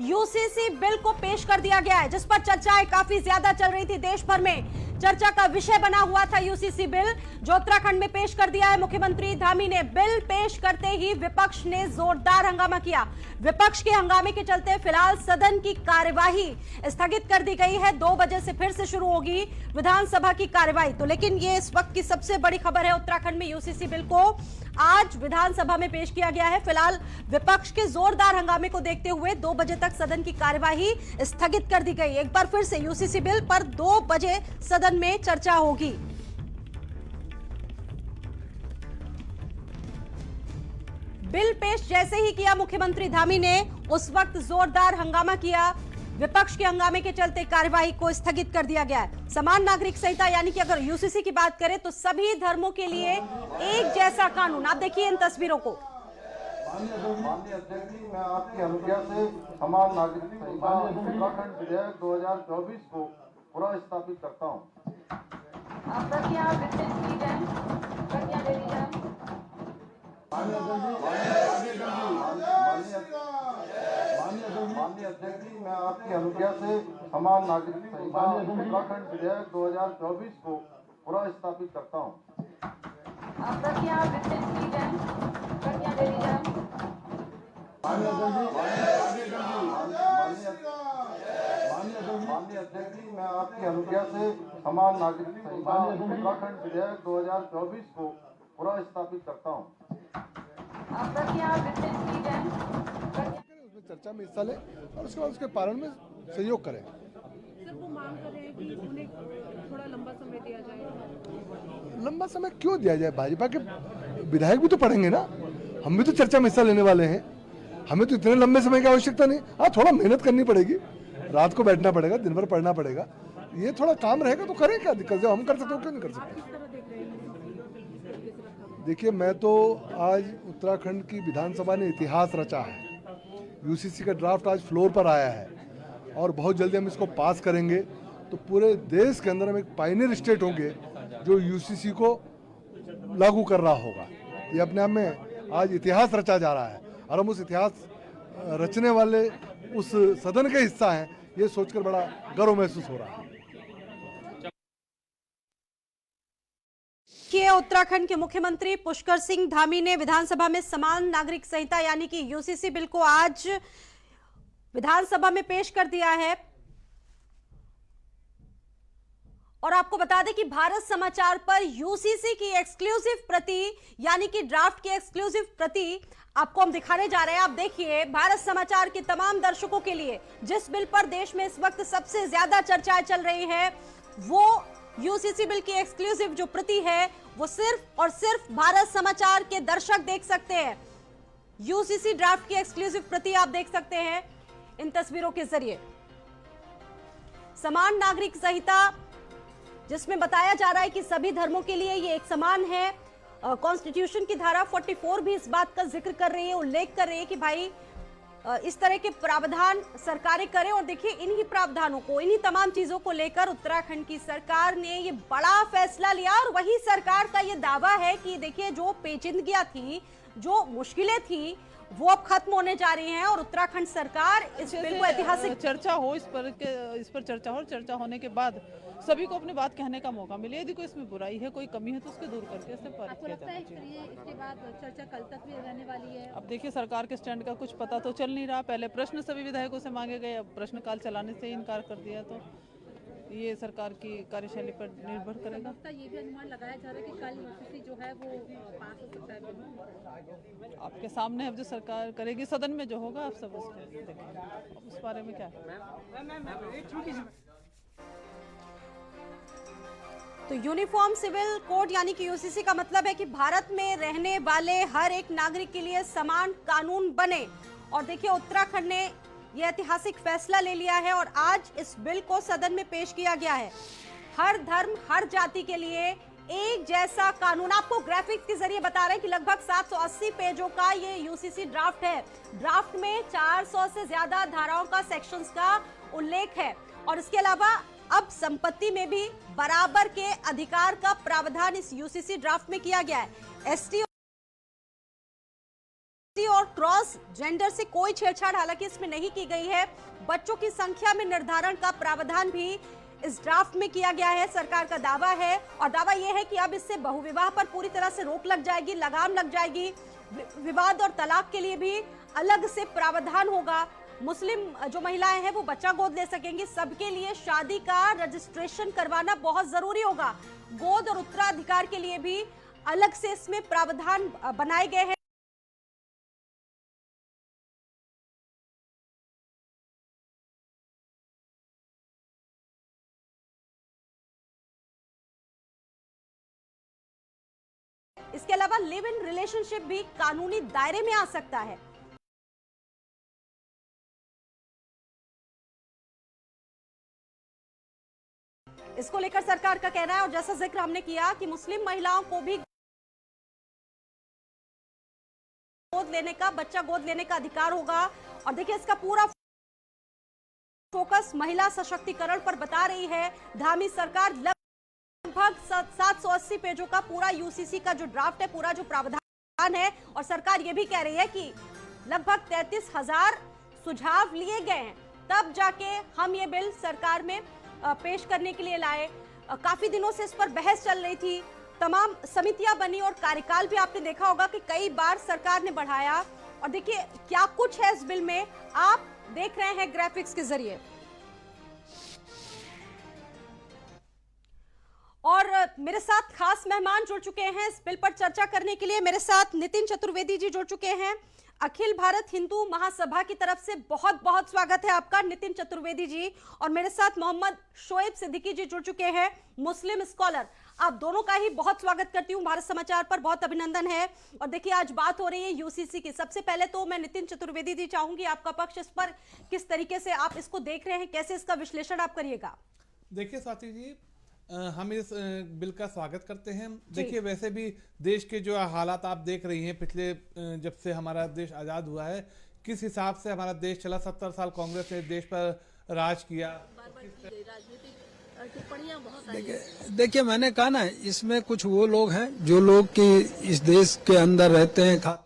UCC bill को पेश कर दिया गया है, जिस पर चर्चाएं काफी ज्यादा चल रही थी। देश भर में चर्चा का विषय बना हुआ था यूसीसी बिल, जो उत्तराखंड में पेश कर दिया है मुख्यमंत्री धामी ने। बिल पेश करते ही विपक्ष ने जोरदार हंगामा किया। विपक्ष के हंगामे के चलते फिलहाल सदन की कार्यवाही स्थगित कर दी गई है। 2 बजे से फिर से शुरू होगी विधानसभा की कार्यवाही। तो लेकिन ये इस वक्त की सबसे बड़ी खबर है, उत्तराखंड में यूसीसी बिल को आज विधानसभा में पेश किया गया है। फिलहाल विपक्ष के जोरदार हंगामे को देखते हुए 2 बजे तक सदन की कार्यवाही स्थगित कर दी गई। एक बार फिर से यूसीसी बिल पर 2 बजे सदन में चर्चा होगी। बिल पेश जैसे ही किया मुख्यमंत्री धामी ने, उस वक्त जोरदार हंगामा किया। विपक्ष के हंगामे के चलते कार्यवाही को स्थगित कर दिया गया है। समान नागरिक संहिता यानी कि अगर यूसीसी की बात करें तो सभी धर्मों के लिए एक जैसा कानून। आप देखिए इन तस्वीरों को। माननीय अध्यक्ष जी, मैं आपकी अनुज्ञा से समान नागरिक संहिता उत्तराखंड विधेयक 2024 को पुनः स्थापित करता हूँ। माननीय अध्यक्ष जी, मैं आपकी अनुज्ञा से समान नागरिक संहिता उत्तराखंड विधेयक 2024 को पुनः स्थापित करता हूँ। माननीय अध्यक्ष जी, मैं आपकी अनुज्ञा से समान नागरिक संहिता उत्तराखंड विधेयक 2024 को पुनः स्थापित करता हूँ। चर्चा में हिस्सा लें और उसके बाद उसके पालन में सहयोग करें। सर, वो मांग कर रहे हैं कि उन्हें थोड़ा लंबा समय दिया जाए। लंबा समय क्यों दिया जाए? भाजपा के विधायक भी तो पढ़ेंगे ना, हम भी तो चर्चा में हिस्सा लेने वाले हैं। हमें तो इतने लंबे समय की आवश्यकता नहीं। हाँ, थोड़ा मेहनत करनी पड़ेगी, रात को बैठना पड़ेगा, दिन भर पढ़ना पड़ेगा। ये थोड़ा काम रहेगा तो करें, क्या दिक्कत है? हम कर सकते हो, क्यों नहीं कर सकते? देखिए, मैं तो आज उत्तराखंड की विधानसभा ने इतिहास रचा है। यूसीसी का ड्राफ्ट आज फ्लोर पर आया है और बहुत जल्दी हम इसको पास करेंगे तो पूरे देश के अंदर हम एक पायनियर स्टेट होंगे जो यूसीसी को लागू कर रहा होगा। ये अपने आप में आज इतिहास रचा जा रहा है और हम उस इतिहास रचने वाले उस सदन के हिस्सा हैं, ये सोचकर बड़ा गर्व महसूस हो रहा है। कि उत्तराखंड के मुख्यमंत्री पुष्कर सिंह धामी ने विधानसभा में समान नागरिक संहिता यानी कि यूसीसी बिल को आज विधानसभा में पेश कर दिया है। और आपको बता दें कि भारत समाचार पर यूसीसी की एक्सक्लूसिव प्रति यानी कि ड्राफ्ट की एक्सक्लूसिव प्रति आपको हम दिखाने जा रहे हैं। आप देखिए, भारत समाचार के तमाम दर्शकों के लिए जिस बिल पर देश में इस वक्त सबसे ज्यादा चर्चाएं चल रही हैं, वो यूसीसी बिल की एक्सक्लूसिव जो प्रति है वो सिर्फ और सिर्फ भारत समाचार के दर्शक देख सकते हैं। यूसीसी ड्राफ्ट की एक्सक्लूसिव प्रति आप देख सकते हैं इन तस्वीरों के जरिए। समान नागरिक संहिता जिसमें बताया जा रहा है कि सभी धर्मों के लिए ये एक समान है। कॉन्स्टिट्यूशन की धारा 44 भी इस बात का जिक्र कर रही है, उल्लेख कर रही है कि भाई इस तरह के प्रावधान सरकारें करें। और देखिए, इन्हीं प्रावधानों को, इन्हीं तमाम चीजों को लेकर उत्तराखंड की सरकार ने ये बड़ा फैसला लिया। और वही सरकार का ये दावा है कि देखिए, जो पेचीदगियां थी, जो मुश्किलें थी, वो अब खत्म होने जा रही हैं और उत्तराखंड सरकार इस बिल को ऐतिहासिक चर्चा हो, इस पर चर्चा हो और चर्चा होने के बाद सभी को अपनी बात कहने का मौका मिले। यदि कोई इसमें बुराई है, कोई कमी है तो उसके दूर करके इससे पारित किया जाना चाहिए। इसके बाद चर्चा कल तक भी रहने वाली है। अब देखिए, सरकार के स्टैंड का कुछ पता तो चल नहीं रहा। पहले प्रश्न सभी विधायकों से मांगे गए, अब प्रश्नकाल चलाने से इनकार कर दिया। तो ये सरकार की कार्यशैली पर निर्भर करेगा। ये भी अनुमान लगाया जा रहा है कि कल यूसीसी जो है वो पास हो सकता है। आपके सामने अब जो सरकार करेगी, सदन में जो होगा, आप सब उसको देखेंगे। उस बारे में क्या है? तो यूनिफॉर्म सिविल कोड यानी कि यूसीसी का मतलब है कि भारत में रहने वाले हर एक नागरिक के लिए समान कानून बने। और देखिए, उत्तराखंड ने यह ऐतिहासिक फैसला ले लिया है और आज इस बिल को सदन में पेश किया गया है। हर धर्म, हर जाति के लिए एक जैसा कानून। आपको ग्राफिक्स के जरिए बता रहे हैं कि लगभग 780 पेजों का ये यूसीसी ड्राफ्ट है। ड्राफ्ट में 400 से ज्यादा धाराओं का, सेक्शंस का उल्लेख है। और इसके अलावा अब संपत्ति में भी बराबर के अधिकार का प्रावधान इस यूसीसी ड्राफ्ट में किया गया है। एसटी और क्रॉस बिकॉज जेंडर से कोई छेड़छाड़ हालांकि इसमें नहीं की गई है। बच्चों की संख्या में निर्धारण का प्रावधान भी इस ड्राफ्ट में किया गया है। सरकार का दावा है और दावा यह है कि अब इससे बहुविवाह पर पूरी तरह से रोक लग जाएगी, लगाम लग जाएगी। विवाद और तलाक के लिए भी अलग से प्रावधान होगा। मुस्लिम जो महिलाएं हैं वो बच्चा गोद ले सकेंगी। सबके लिए शादी का रजिस्ट्रेशन करवाना बहुत जरूरी होगा। गोद और उत्तराधिकार के लिए भी अलग से इसमें प्रावधान बनाए गए हैं। इसके अलावा लिव इन रिलेशनशिप भी कानूनी दायरे में आ सकता है। इसको लेकर सरकार का कहना है और जैसा जिक्र हमने किया कि मुस्लिम महिलाओं को भी गोद लेने का, बच्चा गोद लेने का अधिकार होगा। और देखिए इसका पूरा फोकस महिला सशक्तिकरण पर बता रही है धामी सरकार। लगभग 780 पेजों का पूरा यूसीसी का जो ड्राफ्ट है, पूरा जो प्रावधान है, और सरकार ये भी कह रही है कि लगभग 33,000 सुझाव लिए गए हैं, तब जाके हम ये बिल सरकार में पेश करने के लिए लाए। काफी दिनों से इस पर बहस चल रही थी, तमाम समितियां बनी और कार्यकाल भी आपने देखा होगा कि कई बार सरकार ने बढ़ाया। और देखिए क्या कुछ है इस बिल में, आप देख रहे हैं ग्राफिक्स के जरिए। और मेरे साथ खास मेहमान जुड़ चुके हैं इस बिल पर चर्चा करने के लिए। मेरे साथ नितिन चतुर्वेदी जी जुड़ चुके हैं, अखिल भारत हिंदू महासभा की तरफ से बहुत बहुत स्वागत है आपका नितिन चतुर्वेदी जी। और मेरे साथ मोहम्मद शोएब सिद्दीकी जी जुड़ चुके हैं, मुस्लिम स्कॉलर। आप दोनों का ही बहुत स्वागत करती हूं भारत समाचार पर, बहुत अभिनंदन है। और देखिए आज बात हो रही है यूसीसी की। सबसे पहले तो मैं नितिन चतुर्वेदी जी चाहूंगी आपका पक्ष इस पर, किस तरीके से आप इसको देख रहे हैं, कैसे इसका विश्लेषण आप करिएगा। देखिए स्वाति जी, हम इस बिल का स्वागत करते हैं। देखिए वैसे भी देश के जो हालात आप देख रही हैं, पिछले जब से हमारा देश आज़ाद हुआ है, किस हिसाब से हमारा देश चला। 70 साल कांग्रेस ने देश पर राज किया। देखिए मैंने कहा ना, इसमें कुछ वो लोग हैं जो लोग कि इस देश के अंदर रहते हैं।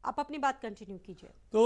आप अपनी बात कंटिन्यू कीजिए। तो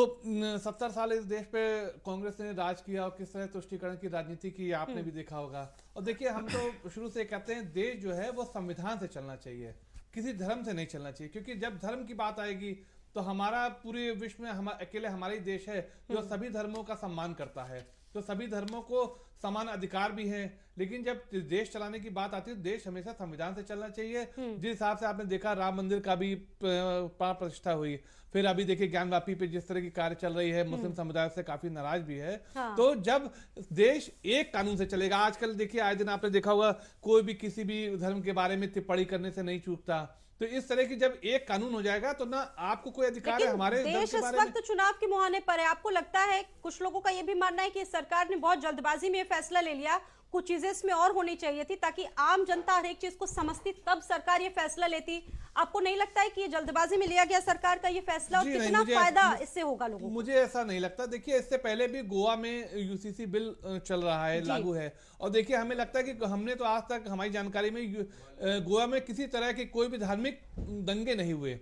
70 साल इस देश पे कांग्रेस ने राज किया और किस तरह तुष्टीकरण की राजनीति की आपने भी देखा होगा। और देखिए हम तो शुरू से कहते हैं देश जो है वो संविधान से चलना चाहिए, किसी धर्म से नहीं चलना चाहिए। क्योंकि जब धर्म की बात आएगी तो हमारा पूरे विश्व में अकेले हमारा ही देश है जो सभी धर्मों का सम्मान करता है, तो सभी धर्मों को समान अधिकार भी है। लेकिन जब देश चलाने की बात आती है, देश हमेशा संविधान से चलना चाहिए। जिस हिसाब से आपने देखा राम मंदिर का भी प्राण प्रतिष्ठा हुई, फिर अभी देखिए ज्ञानवापी पे जिस तरह की कार्य चल रही है, मुस्लिम समुदाय से काफी नाराज भी है। तो जब देश एक कानून से चलेगा, आजकल देखिए आए दिन आपने देखा होगा कोई भी किसी भी धर्म के बारे में टिप्पणी करने से नहीं चूकता। तो इस तरह की जब एक कानून हो जाएगा तो ना आपको कोई अधिकार है हमारे देश इस वक्त चुनाव के मुहाने पर है। आपको लगता है, कुछ लोगों का यह भी मानना है कि सरकार ने बहुत जल्दबाजी में यह फैसला ले लिया, कुछ चीजें इसमें और होनी चाहिए थी ताकि आम जनता हर एक चीज को समझती, तब सरकार ये फैसला लेती। आपको नहीं लगता है कि ये जल्दबाजी में लिया गया सरकार का ये फैसला, और कितना फायदा इससे होगा लोगों को? मुझे ऐसा नहीं लगता। देखिए इससे पहले भी गोवा में यूसीसी बिल चल रहा है, लागू है। और देखिए हमें लगता है कि हमने तो आज तक हमारी जानकारी में गोवा में किसी तरह के कोई भी धार्मिक दंगे नहीं हुए।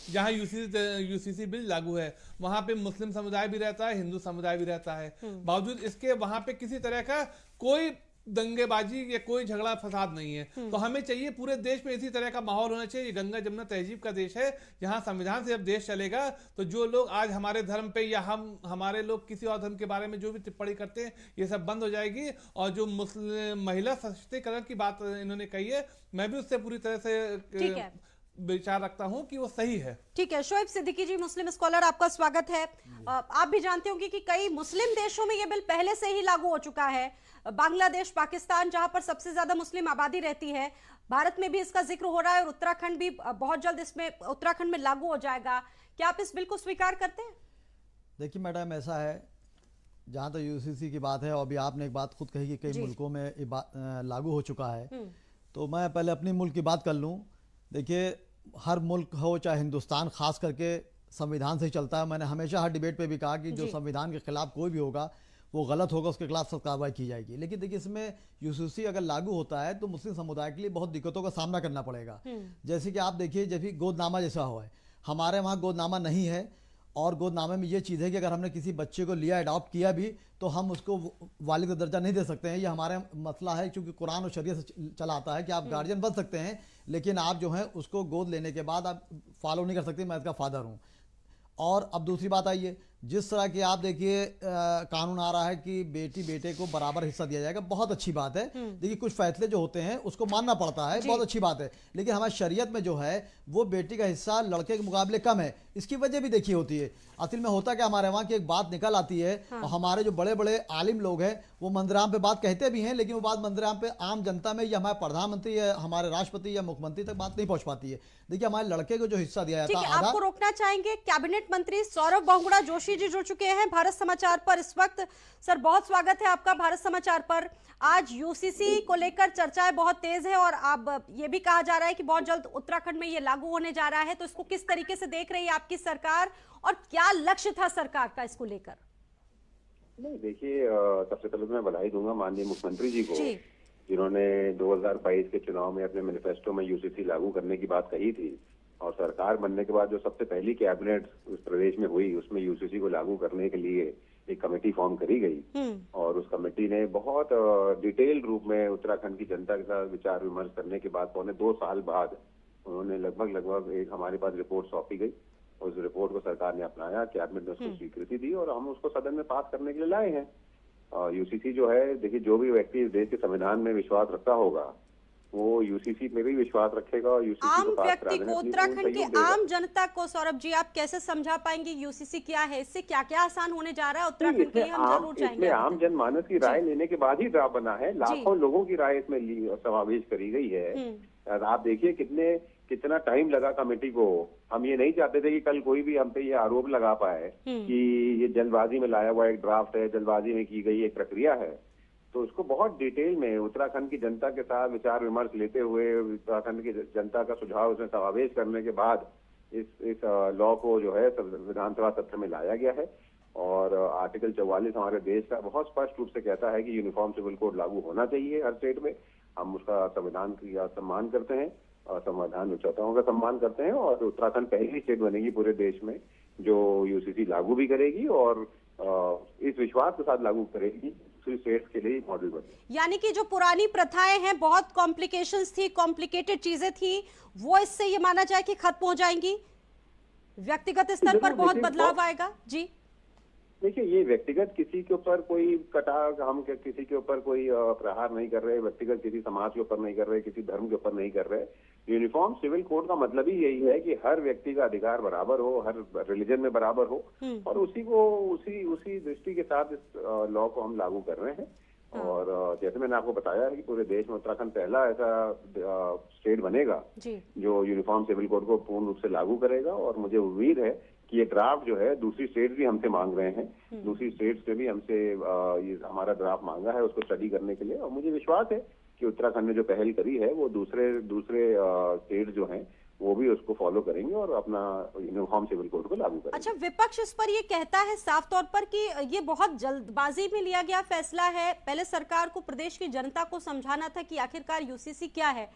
जहां यूसीसी बिल लागू है वहां पे मुस्लिम समुदाय भी रहता है, हिंदू समुदाय भी रहता है। बावजूद इसके वहां पे किसी तरह का कोई दंगेबाजी या कोई झगड़ा फसाद नहीं है। तो हमें चाहिए पूरे देश में इसी तरह का माहौल होना चाहिए। गंगा जमुना तहजीब का देश है, यहाँ संविधान से जब देश चलेगा तो जो लोग आज हमारे धर्म पे या हमारे लोग किसी और धर्म के बारे में जो भी टिप्पणी करते हैं ये सब बंद हो जाएगी। और जो मुस्लिम महिला सशक्तिकरण की बात इन्होंने कही है, मैं भी उससे पूरी तरह से विचार रखता हूं कि वो सही है। ठीक है, शोएब सिद्दीकी जी मुस्लिम स्कॉलर, आपका स्वागत है। आप भी जानते होंगे कि कई मुस्लिम देशों में ये बिल पहले से ही लागू हो चुका है। बांग्लादेश, पाकिस्तान, जहां पर सबसे ज्यादा मुस्लिम आबादी रहती है, भारत में भी इसका जिक्र हो रहा है और उत्तराखंड भी बहुत जल्द इसमें उत्तराखंड में लागू हो जाएगा। क्या आप इस बिल को स्वीकार करते हैं? देखिए मैडम, ऐसा है जहां तक यूसीसी की बात है, और अभी आपने एक बात खुद कही कि कई मुल्कों में लागू हो चुका है, तो मैं पहले अपनी मुल्क की बात कर लूं। देखिए हर मुल्क हो चाहे हिंदुस्तान, खास करके संविधान से चलता है। मैंने हमेशा हर डिबेट पे भी कहा कि जो संविधान के खिलाफ कोई भी होगा वो गलत होगा, उसके खिलाफ सख्त कार्रवाई की जाएगी। लेकिन देखिए इसमें यूसीसी अगर लागू होता है तो मुस्लिम समुदाय के लिए बहुत दिक्कतों का सामना करना पड़ेगा। जैसे कि आप देखिए, जब भी गोदनामा जैसा हुआ है, हमारे वहाँ गोदनामा नहीं है, और गोदनामे में ये चीज़ है कि अगर हमने किसी बच्चे को लिया, अडॉप्ट किया भी, तो हम उसको वालिद का दर्जा नहीं दे सकते हैं। ये हमारे मसला है, क्योंकि कुरान और शरीयत से चला आता है कि आप गार्जियन बन सकते हैं, लेकिन आप जो है उसको गोद लेने के बाद आप फॉलो नहीं कर सकते मैं इसका फादर हूँ। और अब दूसरी बात आई है, जिस तरह की आप देखिए कानून आ रहा है कि बेटी बेटे को बराबर हिस्सा दिया जाएगा, बहुत अच्छी बात है। देखिए कुछ फैसले जो होते हैं उसको मानना पड़ता है, बहुत अच्छी बात है, लेकिन हमारी शरीयत में जो है वो बेटी का हिस्सा लड़के के मुकाबले कम है। इसकी वजह भी देखी होती है। असल में होता क्या, हमारे वहाँ की एक बात निकल आती है, और हमारे जो बड़े बड़े आलिम लोग हैं वो मंदिराम पे बात कहते भी हैं, लेकिन वो बात मंदिराम पे आम जनता में या हमारे प्रधानमंत्री या हमारे राष्ट्रपति या मुख्यमंत्री तक बात नहीं पहुंच पाती है। देखिए हमारे लड़के को जो हिस्सा दिया जाता है, आपको रोकना चाहेंगे। कैबिनेट मंत्री सौरभ बहुगुणा जोशी जी जुड़ चुके हैं भारत समाचार पर इस वक्त। सर बहुत स्वागत है आपका भारत समाचार पर। आज यूसीसी को लेकर चर्चाएं बहुत तेज है, और अब ये भी कहा जा रहा है कि बहुत जल्द उत्तराखंड में ये लागू होने जा रहा है, तो इसको किस तरीके से देख रही है आपकी सरकार, और क्या लक्ष्य था सरकार का इसको लेकर? नहीं देखिए, सबसे पहले तो मैं बधाई दूंगा माननीय मुख्यमंत्री जी को, जिन्होंने 2022 के चुनाव में अपने मैनिफेस्टो में यूसीसी लागू करने की बात कही थी, और सरकार बनने के बाद जो सबसे पहली कैबिनेट उस प्रदेश में हुई उसमें यूसीसी को लागू करने के लिए एक कमेटी फॉर्म करी गई, और उस कमेटी ने बहुत डिटेल रूप में उत्तराखंड की जनता के साथ विचार विमर्श करने के बाद 2.25 साल बाद उन्होंने लगभग एक हमारे पास रिपोर्ट सौंपी गई। उस रिपोर्ट को सरकार ने अपनाया, कैबिनेट ने उसको स्वीकृति दी, और हम उसको सदन में पास करने के लिए लाए हैं। यूसीसी जो है, देखिए जो भी व्यक्ति इस देश के संविधान में विश्वास रखता होगा वो यूसीसी में भी विश्वास रखेगा, और यूसीसी आम को पास व्यक्ति कराने को, में उत्तराखंड की आम जनता को सौरभ जी आप कैसे समझा पाएंगे यूसीसी क्या है, इससे क्या क्या आसान होने जा रहा है उत्तराखंड के लिए? हम जरूर चाहेंगे। इसमें आम जनमानस की राय लेने के बाद ही ड्राफ्ट बना है, लाखों लोगों की राय इसमें समावेश करी गई है। आप देखिए कितना टाइम लगा कमेटी को। हम ये नहीं चाहते थे कि कल कोई भी हम पे ये आरोप लगा पाए कि ये जल्दबाजी में लाया हुआ एक ड्राफ्ट है, जल्दबाजी में की गई एक प्रक्रिया है। तो उसको बहुत डिटेल में उत्तराखंड की जनता के साथ विचार विमर्श लेते हुए, उत्तराखंड की जनता का सुझाव उसमें समावेश करने के बाद इस लॉ को जो है विधानसभा सत्र में लाया गया है। और आर्टिकल 44 हमारे देश का बहुत स्पष्ट रूप से कहता है कि यूनिफॉर्म सिविल कोड लागू होना चाहिए हर स्टेट में। हम उसका संविधान का सम्मान करते हैं, संविधान रचयिताओं का सम्मान करते हैं, और उत्तराखंड पहली स्टेट बनेगी पूरे देश में जो यूसीसी लागू भी करेगी, और इस विश्वास के साथ लागू करेगी, दूसरी स्टेट्स के लिए मॉडल बनेगी। यानी कि जो पुरानी प्रथाएं हैं, बहुत कॉम्प्लिकेशंस थी, कॉम्प्लिकेटेड चीजें थी, वो इससे ये माना जाए कि खत्म हो जाएंगी, व्यक्तिगत स्तर पर बहुत बदलाव आएगा। जी देखिए, ये व्यक्तिगत किसी के ऊपर कोई हम किसी के ऊपर कोई प्रहार नहीं कर रहे, व्यक्तिगत किसी समाज के ऊपर नहीं कर रहे, किसी धर्म के ऊपर नहीं कर रहे। यूनिफॉर्म सिविल कोड का मतलब ही यही है कि हर व्यक्ति का अधिकार बराबर हो, हर रिलीजन में बराबर हो, और उसी दृष्टि के साथ इस लॉ को हम लागू कर रहे हैं। और जैसे मैंने आपको बताया है कि पूरे देश में उत्तराखंड पहला ऐसा स्टेट बनेगा जो यूनिफॉर्म सिविल कोड को पूर्ण रूप से लागू करेगा। और मुझे उम्मीद है कि ये ड्राफ्ट जो है दूसरी स्टेट्स भी हमसे मांग रहे हैं, दूसरी स्टेट्स से भी हमसे ये हमारा ड्राफ्ट मांगा है उसको स्टडी करने के लिए। और मुझे विश्वास है कि उत्तराखंड ने जो पहल करी है वो दूसरे स्टेट जो हैं वो भी उसको फॉलो करेंगे और अपना यूनिफॉर्म सिविल कोड को लागू करेंगे। अच्छा, विपक्ष इस पर ये कहता है साफ तौर पर कि ये बहुत जल्दबाजी में लिया गया फैसला है, पहले सरकार को प्रदेश की जनता को समझाना था कि आखिरकार यूसीसी क्या है,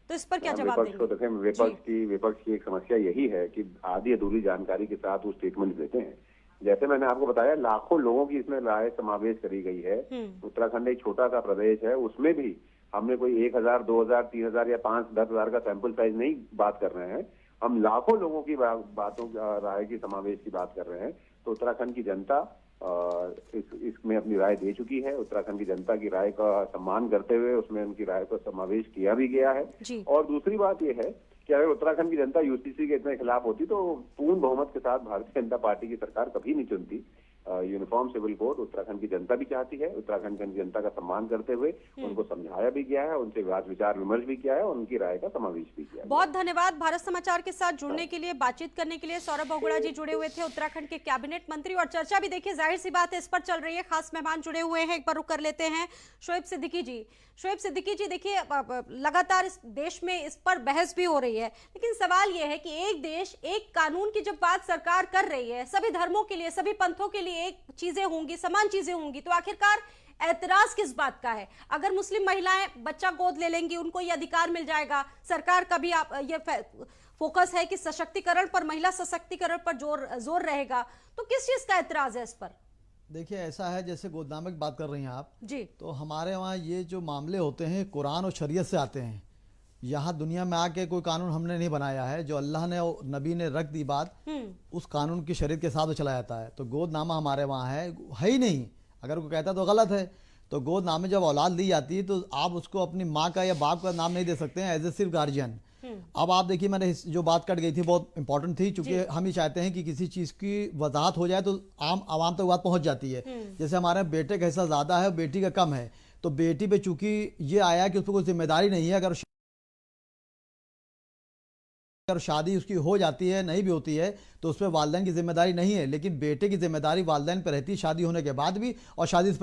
तो इस पर क्या जवाब देंगे? विपक्ष को देखें, विपक्ष की एक समस्या यही है कि आधी अधूरी जानकारी के साथ वो स्टेटमेंट देते हैं। जैसे मैंने आपको बताया, लाखों लोगों की इसमें राय समावेश करी गई है। उत्तराखंड एक छोटा सा प्रदेश है, उसमें भी हमने कोई 1000, 2000, 3000 या 5-10 का सैंपल साइज नहीं बात कर रहे हैं, हम लाखों लोगों की बातों राय की समावेश की बात कर रहे हैं। तो उत्तराखंड की जनता इसमें अपनी राय दे चुकी है। उत्तराखंड की जनता की राय का सम्मान करते हुए उसमें उनकी राय का समावेश किया भी गया है। और दूसरी बात यह है कि अगर उत्तराखंड की जनता यूसीसी के इतने खिलाफ होती तो पूर्ण बहुमत के साथ भारतीय जनता पार्टी की सरकार कभी नहीं चुनती। यूनिफॉर्म सिविल कोड उत्तराखंड की जनता भी चाहती है। उत्तराखंड की जनता का सम्मान करते हुए उनको समझाया भी गया है, उनसे विचार विमर्श भी किया है और उनकी राय का समावेश भी किया है। बहुत धन्यवाद भारत समाचार के साथ जुड़ने के लिए, बातचीत करने के लिए। सौरभ बहुगुणा जी जुड़े हुए थे, उत्तराखंड के कैबिनेट मंत्री, और चर्चा भी देखिए जाहिर सी बात है इस पर चल रही है। खास मेहमान जुड़े हुए हैं, एक बार रुक कर लेते हैं शोएब सिद्दीकी जी। शोएब सिद्दीकी जी, देखिए लगातार इस देश में इस पर बहस भी हो रही है, लेकिन सवाल यह है कि एक देश एक कानून की जब बात सरकार कर रही है, सभी धर्मों के लिए, सभी पंथों के लिए एक चीजें होंगी, समान चीजें होंगी, तो आखिरकार ऐतराज किस बात का है? अगर मुस्लिम महिलाएं बच्चा गोद ले लेंगी, उनको ये अधिकार मिल जाएगा। सरकार का भी ये फोकस है कि सशक्तिकरण पर, महिला सशक्तिकरण पर जोर रहेगा, तो किस चीज का ऐतराज है इस पर? देखिए ऐसा है, जैसे गोदनामे की बात कर रही हैं आप जी, तो हमारे वहाँ ये जो मामले होते हैं कुरान और शरीयत से आते हैं। यहाँ दुनिया में आके कोई कानून हमने नहीं बनाया है, जो अल्लाह ने और नबी ने रख दी बात, उस कानून की शरीयत के साथ वो चला जाता है। तो गोदनामा हमारे वहाँ है ही नहीं, अगर कोई कहता है तो गलत है। तो गोदनामे जब औलाद दी जाती है तो आप उसको अपनी माँ का या बाप का नाम नहीं दे सकते हैं, एज ए सिर्फ गार्जियन। अब आप देखिए, मैंने जो बात कट गई थी बहुत इंपॉर्टेंट थी, क्योंकि हम ही चाहते हैं कि किसी चीज़ की वजाहत हो जाए तो आम आवाम तक बात पहुंच जाती है। जैसे हमारे बेटे का हिस्सा ज़्यादा है, बेटी का कम है, तो बेटी पे चूंकि ये आया कि उस पर कोई जिम्मेदारी नहीं है, अगर शादी उसकी हो जाती है, नहीं भी होती है, तो उस पर वालिदैन की जिम्मेदारी नहीं है, लेकिन बेटे की जिम्मेदारी वालिदैन पर रहती है, शादी होने के बाद भी और शादी से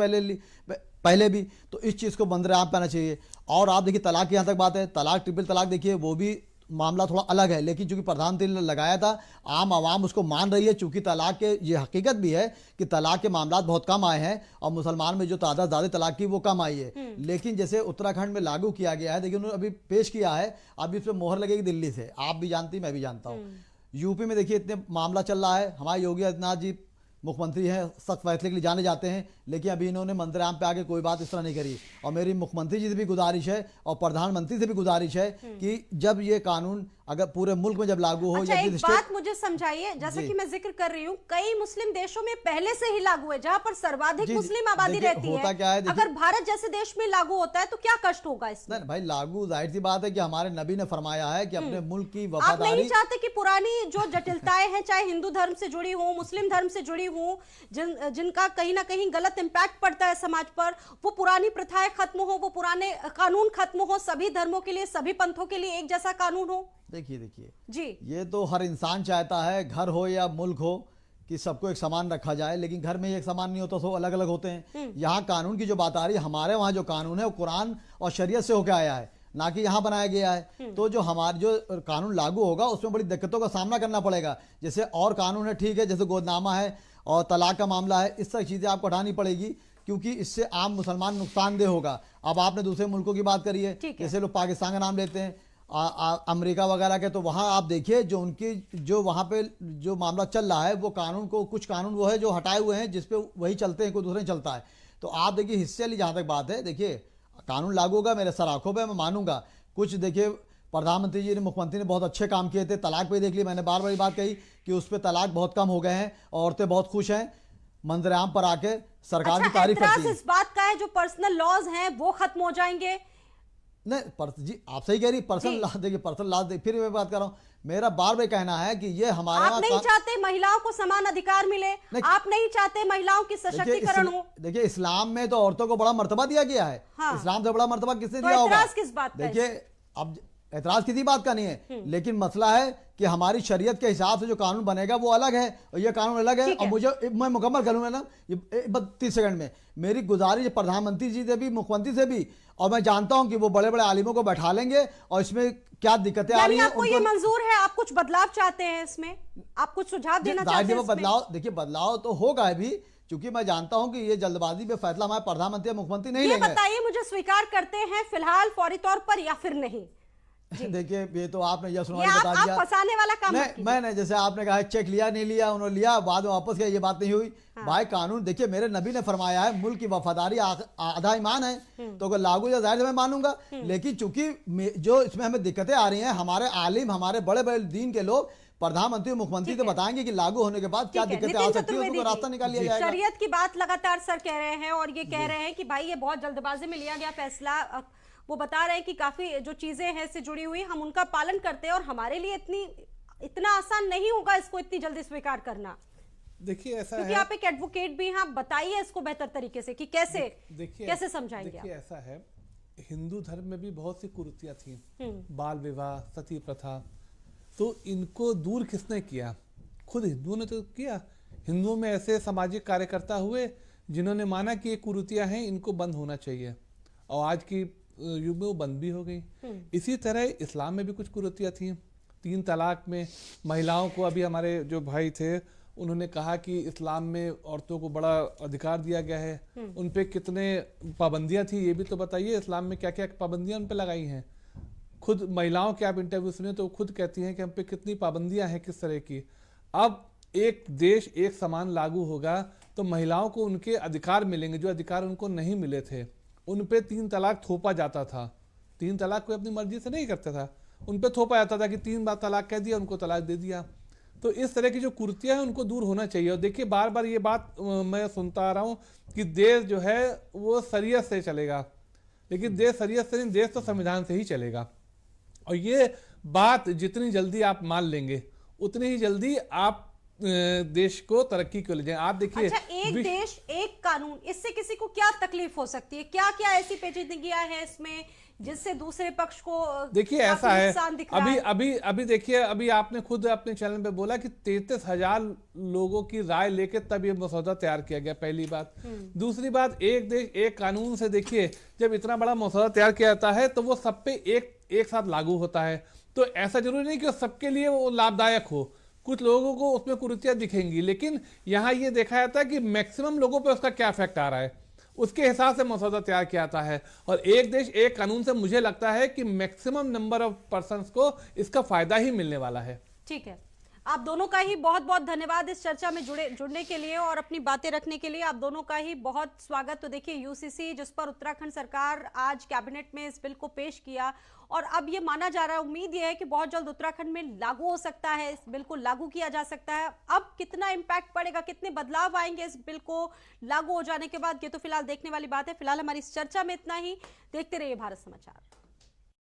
पहले भी। तो इस चीज़ को बंदराम पाना चाहिए। और आप देखिए तलाक की यहाँ तक बात है, तलाक, ट्रिपल तलाक, देखिए वो भी मामला थोड़ा अलग है, लेकिन चूंकि प्रधानमंत्री ने लगाया था, आम आवाम उसको मान रही है। चूंकि तलाक के ये हकीकत भी है कि तलाक के मामला बहुत कम आए हैं और मुसलमान में जो तादाद ज़्यादा तलाक की वो कम आई है। लेकिन जैसे उत्तराखंड में लागू किया गया है, देखिए उन्होंने अभी पेश किया है, अभी इस पर मोहर लगेगी दिल्ली से, आप भी जानती, मैं भी जानता हूँ। यूपी में देखिए इतने मामला चल रहा है, हमारे योगी आदित्यनाथ जी मुख्यमंत्री हैं, सख्त फैसले के लिए जाने जाते हैं, लेकिन अभी इन्होंने मंत्रियाम पे आके कोई बात इस तरह नहीं करी। और मेरी मुख्यमंत्री जी से भी गुजारिश है और प्रधानमंत्री से भी गुजारिश है कि जब ये कानून अगर पूरे मुल्क में जब लागू हो, अच्छा, या एक बात मुझे समझाइए, जैसे कि मैं जिक्र कर रही हूँ, कई मुस्लिम देशों में पहले से ही लागू है, जहां पर सर्वाधिक मुस्लिम आबादी रहती है। क्या है, अगर भारत जैसे देश में लागू होता है तो क्या कष्ट होगा इसमें? नहीं भाई, लागू जाहिर सी बात है कि हमारे नबी ने फरमाया है कि अपने मुल्क की आप वफादारी। नहीं चाहते कि पुरानी जो जटिलताएं हैं, चाहे हिंदू धर्म से जुड़ी हो, मुस्लिम धर्म से जुड़ी हो, जिनका कहीं ना कहीं गलत इंपैक्ट पड़ता है समाज पर, वो पुरानी प्रथाएं खत्म हो, वो पुराने कानून खत्म हो, सभी धर्मों के लिए, सभी पंथों के लिए एक जैसा कानून हो? देखिए जी, ये तो हर इंसान चाहता है, घर हो या मुल्क हो, कि सबको एक समान रखा जाए, लेकिन घर में एक समान नहीं होता, सब अलग अलग होते हैं। यहाँ कानून की जो बात आ रही है, हमारे वहाँ जो कानून है वो कुरान और शरीयत से होकर आया है, ना कि यहाँ बनाया गया है। तो जो हमारे जो कानून लागू होगा उसमें बड़ी दिक्कतों का सामना करना पड़ेगा। जैसे और कानून है, ठीक है, जैसे गोदनामा है और तलाक का मामला है, इस तरह चीज़ें आपको हटानी पड़ेगी, क्योंकि इससे आम मुसलमान नुकसानदेह होगा। अब आपने दूसरे मुल्कों की बात करी है, जैसे लोग पाकिस्तान का नाम लेते हैं, अमेरिका वगैरह के, तो वहाँ आप देखिए जो उनकी जो वहाँ पे जो मामला चल रहा है, वो कानून को, कुछ कानून वो है जो हटाए हुए हैं, जिसपे वही चलते हैं, कोई दूसरे चलता है। तो आप देखिए हिस्से वाली जहाँ तक बात है, देखिए कानून लागू होगा, मेरे सर आंखों पे, मैं मानूंगा। कुछ देखिए प्रधानमंत्री जी ने, मुख्यमंत्री ने बहुत अच्छे काम किए थे, तलाक पे देख ली, मैंने बार बार बात कही कि उस पर तलाक बहुत कम हो गए हैं, औरतें बहुत खुश हैं, मंत्रियाम पर आके सरकार की तारीफ करती है। इस बात का है जो पर्सनल लॉज हैं वो खत्म हो जाएंगे? नहीं जी, आप सही कह रही, पर्सनल लॉ देखिए, पर्सनल लॉ फिर मैं बात कर रहा हूँ, मेरा बार बार कहना है कि ये हमारे, आप नहीं चाहते महिलाओं को समान अधिकार मिले, आप नहीं चाहते महिलाओं की सशक्तिकरण हो? देखिए इस्लाम में तो औरतों को बड़ा मर्तबा दिया गया है। हाँ। इस्लाम से बड़ा मर्तबा किसने दिया होगा? एतराज किस बात का? देखिए अब एतराज किसी बात का नहीं है, लेकिन मसला है कि हमारी शरीयत के हिसाब से जो कानून बनेगा वो अलग है और ये कानून अलग है। और मुझे, मैं मुकम्मल करूंगा ना 32 सेकंड में, मेरी गुजारिश प्रधानमंत्री जी से भी, मुख्यमंत्री से भी, और मैं जानता हूं कि वो बड़े बड़े आलिमों को बैठा लेंगे और इसमें क्या दिक्कतें आ रही हैं, आपको ये मंजूर है? आप कुछ बदलाव चाहते हैं इसमें? आप कुछ सुझाव देना चाहते हैं? बदलाव, देखिए बदलाव तो होगा अभी, क्योंकि मैं जानता हूं कि ये जल्दबाजी में फैसला हमारे प्रधानमंत्री मुख्यमंत्री नहीं लेंगे। बताइए मुझे, स्वीकार करते हैं फिलहाल फौरी तौर पर या फिर नहीं? देखिए ये तो आपने यह सुनवाई बता दिया, फंसाने वाला काम नहीं, मैंने जैसे आपने कहा चेक लिया नहीं लिया, उन्होंने लिया बाद में वापस किया, ये बात नहीं हुई। हाँ। भाई कानून देखिए, मेरे नबी ने फरमाया है मुल्क की वफादारी आधा ईमान है, तो अगर लागू या जाहिर मैं मानूंगा, लेकिन चूंकि जो इसमें हमें दिक्कतें आ रही हैं, हमारे आलिम, हमारे बड़े बड़े दीन के लोग प्रधानमंत्री मुख्यमंत्री तो बताएंगे कि लागू होने के बाद क्या दिक्कतें आ सकती है, उसको रास्ता निकाल लिया जाएगा। शरीयत की बात लगातार सर कह रहे हैं और ये कह रहे हैं कि भाई ये बहुत जल्दबाजी में लिया गया फैसला। वो बता रहे हैं कि काफी जो चीजें हैं इससे जुड़ी हुई, हम उनका पालन करते हैं और हमारे लिए इतना आसान नहीं होगा इसको इतनी जल्दी स्वीकार करना। देखिए ऐसा क्योंकि आप एक एडवोकेट भी हैं, आप बताइए इसको बेहतर तरीके से कि कैसे समझाएंगे? देखिए ऐसा है, हिंदू धर्म में भी बहुत सी कुरीतियां थी, बाल विवाह, सती प्रथा, तो इनको दूर किसने किया? खुद हिंदुओं ने तो किया। हिंदुओं में ऐसे सामाजिक कार्यकर्ता हुए जिन्होंने माना कि ये कुरीतियां हैं, इनको बंद होना चाहिए, और आज की युग में वो बंद भी हो गई। इसी तरह इस्लाम में भी कुछ कुरीतियां थी। 3 तलाक में महिलाओं को, अभी हमारे जो भाई थे उन्होंने कहा कि इस्लाम में औरतों को बड़ा अधिकार दिया गया है, उन पे कितने पाबंदियां थी ये भी तो बताइए। इस्लाम में क्या क्या पाबंदियां उन पे लगाई हैं? खुद महिलाओं के आप इंटरव्यू सुने तो खुद कहती हैं कि हम पे कितनी पाबंदियां हैं, किस तरह की। अब एक देश एक समान लागू होगा तो महिलाओं को उनके अधिकार मिलेंगे जो अधिकार उनको नहीं मिले थे। उन पे 3 तलाक थोपा जाता था, 3 तलाक कोई अपनी मर्जी से नहीं करता था, उन पे थोपा जाता था कि 3 बार तलाक कह दिया, उनको तलाक दे दिया। तो इस तरह की जो कुर्तियां हैं उनको दूर होना चाहिए। और देखिए बार बार ये बात मैं सुनता आ रहा हूं कि देश जो है वो शरीयत से चलेगा, लेकिन देश शरीयत से नहीं, देश तो संविधान से ही चलेगा। और ये बात जितनी जल्दी आप मान लेंगे उतनी ही जल्दी आप देश को तरक्की को ले जाए। आप देखिए, अच्छा, एक देश एक कानून, इससे किसी को क्या तकलीफ हो सकती है? क्या क्या ऐसी पेचीदगियां हैं इसमें जिससे दूसरे पक्ष को देखिए ऐसा है, अभी देखिए अभी आपने खुद अपने चैनल पे बोला कि 33,000 लोगों की राय लेकर तब ये मसौदा तैयार किया गया, पहली बात। दूसरी बात, एक देश एक कानून से देखिए जब इतना बड़ा मसौदा तैयार किया जाता है तो वो सब पे एक साथ लागू होता है। तो ऐसा जरूरी नहीं कि सबके लिए वो लाभदायक हो, कुछ लोगों को उसमें कुरीतियां दिखेंगी, लेकिन यहाँ ये देखा जाता है कि मैक्सिमम लोगों पे उसका क्या इफेक्ट आ रहा है, उसके हिसाब से मसौदा तैयार किया जाता है। और एक देश एक कानून से मुझे लगता है कि मैक्सिमम नंबर ऑफ पर्संस को इसका फायदा ही मिलने वाला है। ठीक है, आप दोनों का ही बहुत बहुत धन्यवाद इस चर्चा में जुड़ने के लिए और अपनी बातें रखने के लिए। आप दोनों का ही बहुत स्वागत। तो देखिए, यूसीसी जिस पर उत्तराखंड सरकार आज कैबिनेट में इस बिल को पेश किया और अब ये माना जा रहा है, उम्मीद ये है कि बहुत जल्द उत्तराखंड में लागू हो सकता है, इस बिल को लागू किया जा सकता है। अब कितना इम्पैक्ट पड़ेगा, कितने बदलाव आएंगे इस बिल को लागू हो जाने के बाद, ये तो फिलहाल देखने वाली बात है। फिलहाल हमारी इस चर्चा में इतना ही। देखते रहिए भारत समाचार।